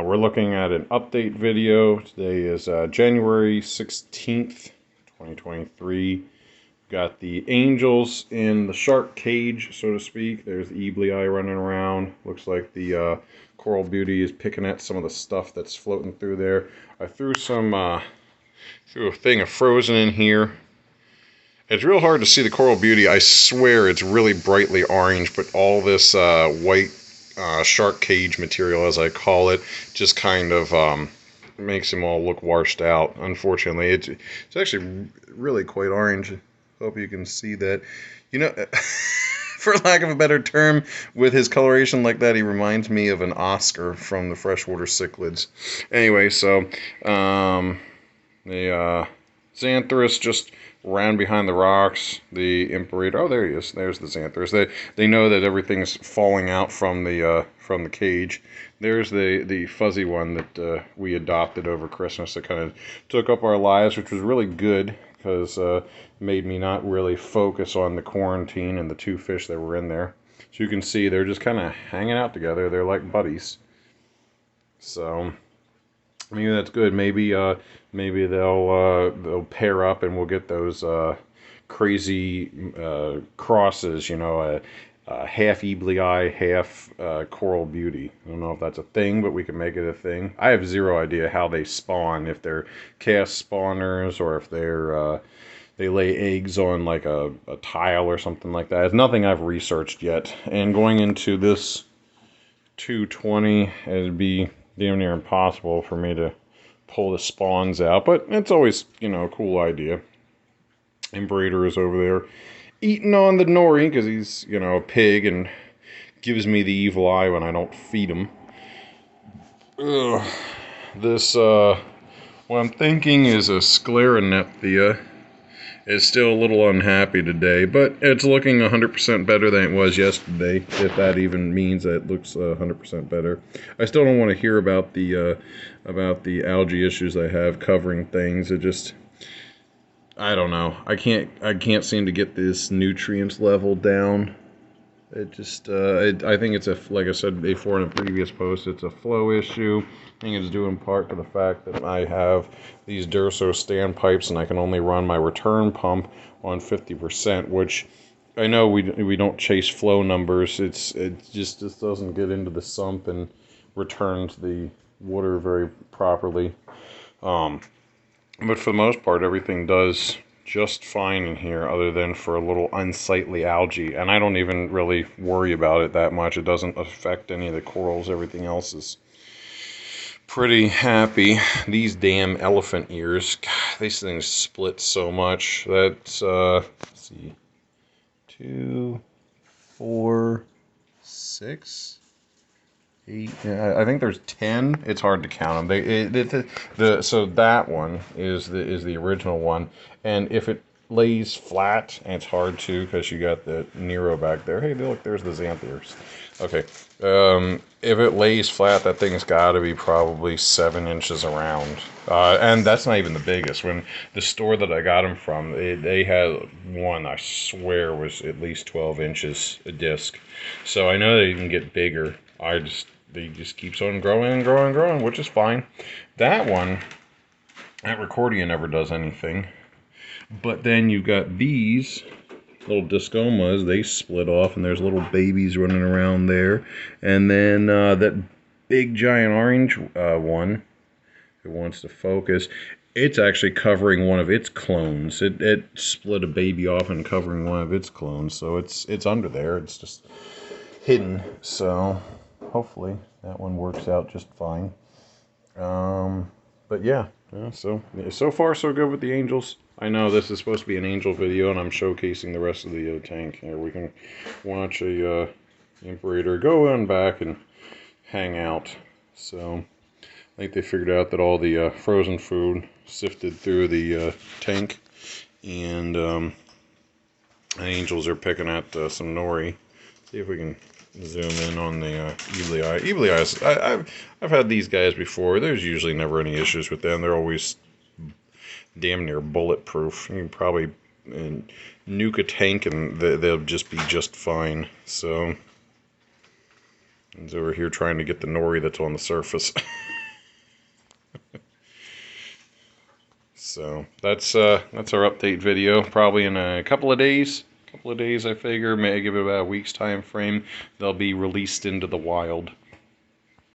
We're looking at an update video. Today is January 16th, 2023. Got the angels in the shark cage, so to speak. There's the Eibli running around. Looks like the Coral Beauty is picking at some of the stuff that's floating through there. I threw threw a thing of frozen in here. It's real hard to see the Coral Beauty. I swear it's really brightly orange, but all this white shark cage material, as I call it, just kind of makes them all look washed out. Unfortunately, it's actually really quite orange. Hope you can see that. You know, for lack of a better term, with his coloration like that, he reminds me of an Oscar from the freshwater cichlids. Anyway, so the Xanthorus just ran behind the rocks. The Imperator, oh, there he is. There's the Xanthorus. They know that everything's falling out from the cage. There's the fuzzy one that we adopted over Christmas that kind of took up our lives, which was really good because made me not really focus on the quarantine and the two fish that were in there. So you can see they're just kind of hanging out together. They're like buddies. So maybe that's good. Maybe they'll pair up and we'll get those crazy crosses. You know, half Eibli, half Coral Beauty. I don't know if that's a thing, but we can make it a thing. I have zero idea how they spawn. If they're cast spawners or if they're they lay eggs on like a tile or something like that. It's nothing I've researched yet. And going into this 220, it'd be damn near impossible for me to pull the spawns out, but it's always, you know, a cool idea. Imperator is over there eating on the nori because he's, you know, a pig and gives me the evil eye when I don't feed him. Ugh. This, what I'm thinking is a Scleranethia. Is still a little unhappy today, but it's looking 100% better than it was yesterday, if that even means that it looks 100% better. I still don't want to hear about the algae issues I have covering things. It just, I don't know. I can't seem to get this nutrients level down. It just, I think it's like I said before in a previous post, it's a flow issue. I think it's due in part to the fact that I have these Durso standpipes and I can only run my return pump on 50%, which I know we don't chase flow numbers. It just doesn't get into the sump and returns the water very properly. But for the most part, everything does just fine in here, other than for a little unsightly algae, and I don't even really worry about it that much. It doesn't affect any of the corals. Everything else is pretty happy. These damn elephant ears, God, these things split so much. That's let's see, 2, 4, 6, 8. Yeah, I think there's 10. It's hard to count them. So that one is the original one, and if it lays flat, and it's hard to because you got the Nero back there. Hey, look, there's the Xanthorus. Okay, if it lays flat, that thing's got to be probably 7 inches around, and that's not even the biggest. When the store that I got them from, they had one I swear was at least 12 inches a disc. So I know they can get bigger. They just keeps on growing and growing and growing, which is fine. That one, that Recordia never does anything. But then you got these little discomas. They split off, and there's little babies running around there. And then that big giant orange one, who wants to focus, it's actually covering one of its clones. It split a baby off and covering one of its clones. So it's under there. It's just hidden. So hopefully that one works out just fine. But yeah, so far so good with the angels. I know this is supposed to be an angel video, and I'm showcasing the rest of the tank. Here we can watch a Imperator go on back and hang out. So I think they figured out that all the frozen food sifted through the tank, and the angels are picking at some nori. See if we can zoom in on the Eibli eye. Eibli eyes, I've had these guys before. There's usually never any issues with them. They're always damn near bulletproof. You can probably nuke a tank and they'll just be just fine. So he's over here trying to get the nori that's on the surface. So that's our update video. Probably in a couple of days. I figure. May give it about a week's time frame. They'll be released into the wild.